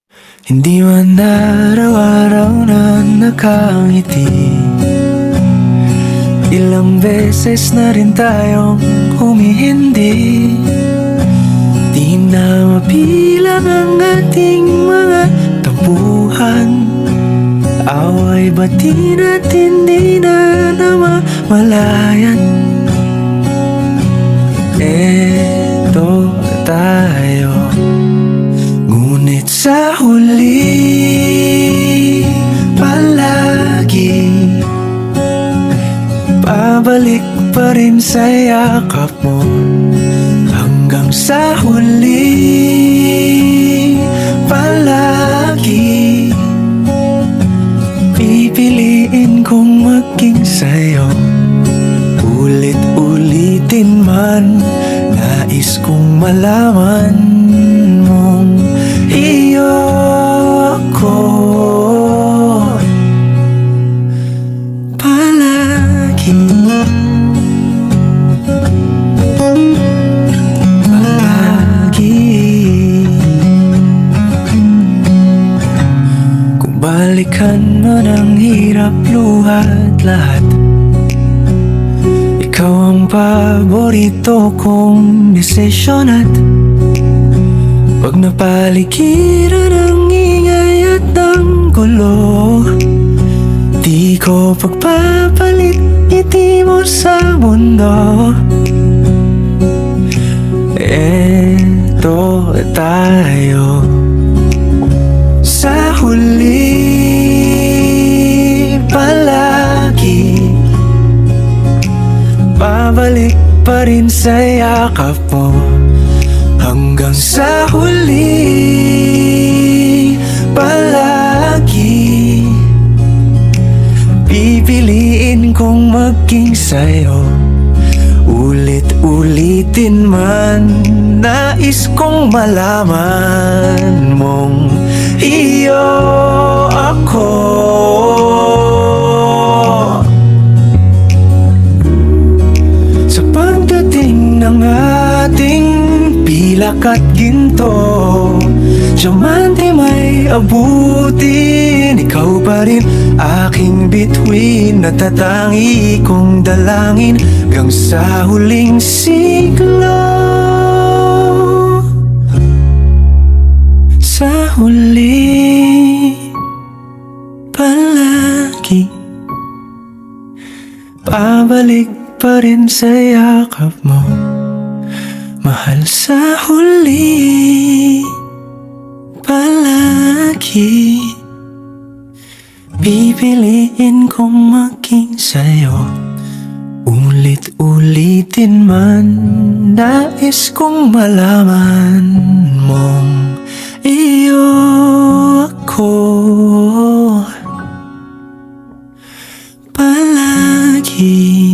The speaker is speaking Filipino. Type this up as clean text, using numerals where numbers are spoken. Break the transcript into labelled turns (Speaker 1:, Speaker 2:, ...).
Speaker 1: Hindi man araw-araw na nakangiti, ilang beses na rin tayong humihindi. Di na mapilang ang ating mga tampuhan, away bati natin di na namamalayan. Eto tayo, ngunit sa huli palagi pabalik pa rin sa yakap mo. Hanggang sa huli palagi pipiliin kong maging sa'yo. Ulit-ulitin man, nais kong malaman mong iyo ako palagi. Kung balikan mo ng hirap, luhat lahat, ikaw ang paborito kong desisyon. At pag napaligiran ng ingay at ng gulo, di ko pagpapalit ngiti mo sa mundo. Eto tayo, sa huli palagi babalik pa rin sa yakap mo. Hanggang sa huli palagi pipiliin kong maging sa'yo. Ulit-ulitin man, nais kong malaman mong iyo ako. Sa pagdating ng ating pilak at ginto, diamante may abutin, ikaw pa rin aking bituin, natatangi kong dalangin hanggang sa huling siglo. Sa huli palagi pabalik pa rin sa yakap mo, mahal. Sa huli palagi pipiliin kong maging sa'yo. Ulit-ulitin man, nais kong malaman mong iyo ako palagi.